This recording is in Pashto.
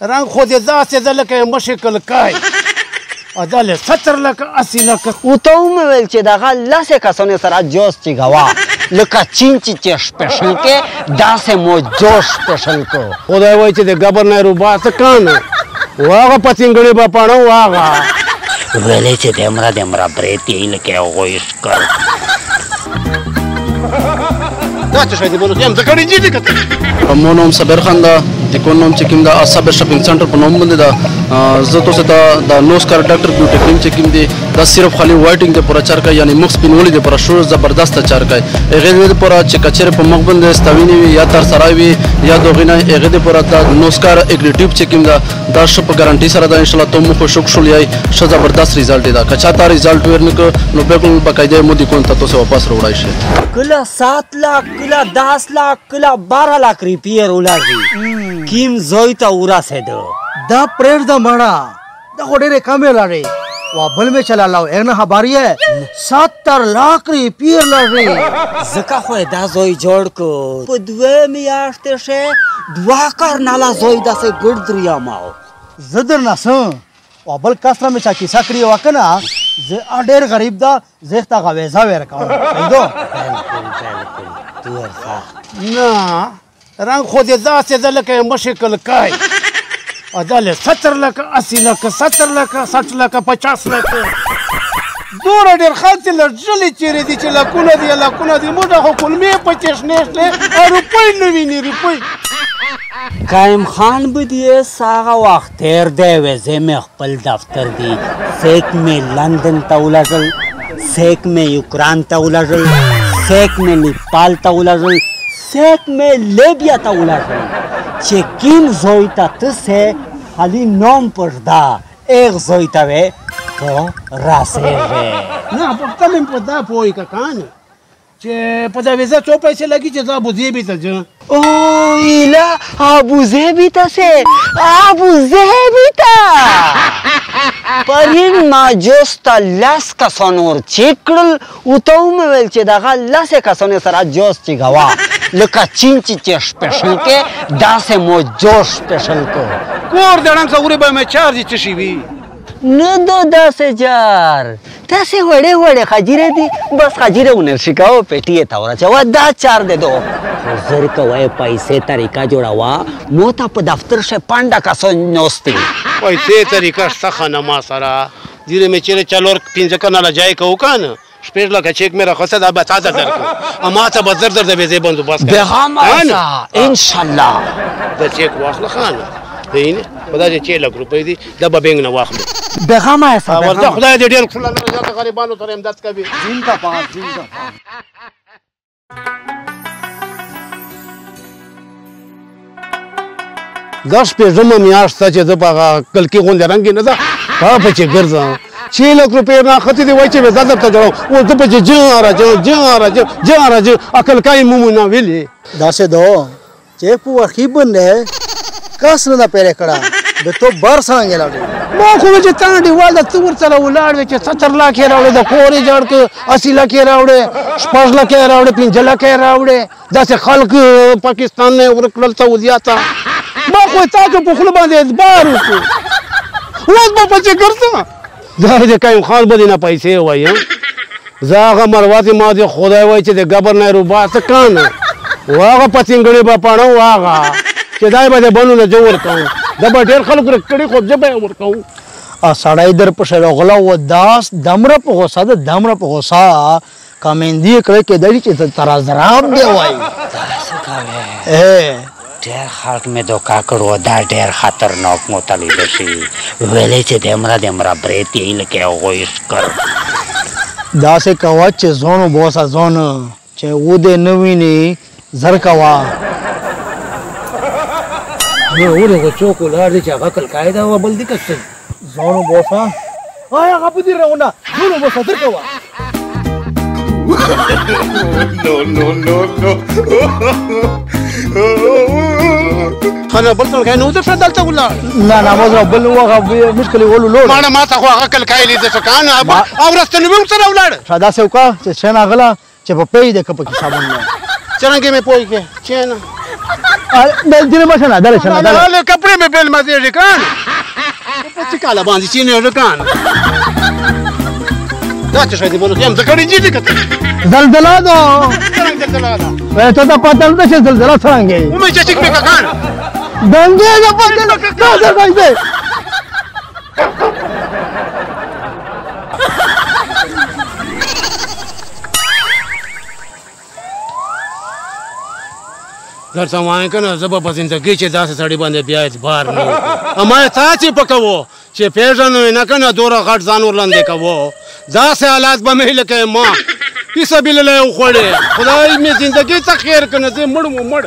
رنگ خو دې داسې ده لکه یو مشکل کای دا له 70 لکه 80 لکه ورته ومې ویل چې دغه لسې کسانو سره جوس چیګوه لکه چین چې سپیشل کې داسې مو جوس سپیشل کو خدای وایي چې د ګورنر وباسه کانه واغه پڅنګړې به پاڼه واغه ویلې چې دمرا برېت یې لکه هغوی ښکر دا څه شی دی بولو یم ځکړې دي که مو نوم صبر خان ده د کور نوم چې کوم ده صبر شاپینګ سنټر په نوم باندې ده زه تاسو ته د نوز کار ډاکټر بیوټي کریم چې کوم دی دا صرف خالي وایټینګ د پوره چار کوي یعنی مخ سپینولي د پوره شور زبردست چار کوي هغه د پوره چې کچره په مخ باندې ستوینی وي یا تر سرای وي یا دوغینه هغه د پوره د نوز کار اګریټیو چې کوم ده دا شپ ګارانټي سره ده ان شاء الله ته مخ شوک شول یای ش زبردست ریزلټ ده کچا تا ریزلټ ورنکو نو بالکل باقاعده مو دي کوم تاسو واپس وړای شي کله 7 लाख کله 10 लाख کله 12 लाख ریپیر ولاږي کیم زوی ته ورسېدو دا پرېږ د مړه دا خو ډېرې کمې لاړې وا بل مې چلا لاو اغنه خبرې 70 लाख ریپیر لاړې ځکه خو دا زوی جوړ کو په 2 میاشتې شه 2 کارناله زوی داسې ګډ دریا ماو زه درنه څه وا بل کس را مې چا کیسه کړې وه که نه زه ډېر غریب ده زه یې ته غویزه ورکوم پوهېدو نه رنگ خو دې داسې ده لکه یو مشکل کای دا له 70 لکه 80 لکه 70 لکه 60 لکه 50 لکه دومره ډېر خلک چې لړزلې چیرې دي چې لکونه دي موږ خو کلمې پکې شنې شنې روپۍ نه ویني روپۍ قایم خان به دې ساغه وخت تېر دی وې مې خپل دفتر دی سیک مې لندن ته ولږل سیک مې یوکران ته ولږل سیک مې نیپال ته ولږل سیک مې لیبیا ته ولږل چې کیم زوی ته تسې خالي نوم پردا ایغ زوی ته وې تو راسېږې نه په کله مې په دا پوهې که کانه چې په دا ویزه څو پیسې لګي چې زه ابوظبي ته ځم او ایله ابوظبي ته سې ابوظبي ته پرین ما جوس ته 10 کسان ور چیک کړل ورته ومې ویل چې دغه 10 کسانو سره جوس چیګوه لکه چین چې سپیشل کې داسې مو جوس سپیشل کو کور د رنګ سوري به مې چارج څه شي وي نه دو داسې جار داسې وړې خجیرې دي بس خجیرې ونرشي کوه پیټي یې ته ورچوه دا چار دی دو خو زر کوی پیسې طریقه جوړوه مو ته په دفتر شه 5 کسان نوستي پیسې طریقه شته ښه نه ما سره ځینې مې چیرې 4-5 کناله جای کوو که نه 6 لکه چیک مې راخوسته دا به تازه درکړو اما ته به زر د ویزې بندوبست کوي بېغمه اوسه انشاءالله د چیک واخله ښه نه دینې په دا چې 6 لک روپۍ دي دا به بینک نه واخلو بېغمه اوسه ورته خدای دې ډېر خوله لره زیاته غریبانو سره امداد کوي زنده باد زنده دا شپېږمه میاشت ته چې زه په هغه کلکي غوندې رنګ نه ده هغه پکې ګرځم 6 لک روپۍ راخوتې دي وایي چې ویزه درته جوړوم اوس زه پکې جان راځم کلکای مو نه ویلې داسې دو چې په وخی باندې کس نه ده پیرې کړه د تو بار څرنګه لاړې ما خو چې تا ډیوال د څه ورسره ولاړ وې چې 70 लाख یې راوړې د کور یې جوړ کړ 80 लाख یې راوړې 5 लाख یې راوړې 5 लाख یې راوړې داسې خلک پاکستان نه ورکړل سعودیا ته ما خو تا که په خوله باندې اعتبار وکړو اوس به پسې ګرځم دا د قایم خان به دې نه پیسې وایي زه هغه مرواتې ما دې خدای وایي چې د ګورنر وباسه کانه واغه پڅنګړې به پاڼه واغه چې دای به د بنو نه جوړ کوم دا به ډېر خلکو کړي خو زه به یې ورکوم سړی در پسې راغله و داس دمره په غوسه ده دمره په غوسه کامندي کړی کېدای چې تر ازراب دی وایي ډېر خلک مې دوکا کړو دا ډېر خطرناک مطلب شي ویلې چې دمره برېت یې لکه هغوی ښکر داسې کوه چې ځون وباسه ځون چې و دې نه ویني زر کوه ورغه څوک ولاړ دی چې هغه کلکای ده او بل دي که څه ځون وباسه هغه په دې راونه ځون وباسه در کوه خانه بل کلکای نه درته دلته ولاړ نه مازه بل هغه مشکل ولو لور ما ته خو هغه کلکای لیده څه کان او رستنه وم سره ولاړ شاده سه وکړه چې څنګه غلا چې په پی د کپ کې صابون نه څنګه مې پوي کې چینه دلته بشنه درشنه له کپڑے مې بیل مزه ډکان په څه کاله باندې چینه ډکان دا څه شي دی بوله یم ځکړی دي کته زلزلہ دو څنګه زلزلہ ده ته ته پته نه چې زلزلہ څنګه و مې چې څنګه کان دنګه نه پته نه څنګه درته وایم کنه زه به په زندګۍ چې داسې سړي باندې بیا اعتبار نه وکړم اما تاسې پکوو چې پېژنو یې نه کنه دوره غټ ځان ورلاندې کوو داسې حالات به مې لکه ما فی سبیل الله وخوړې خدای مې زندګۍ ته خیر کنه زه مړ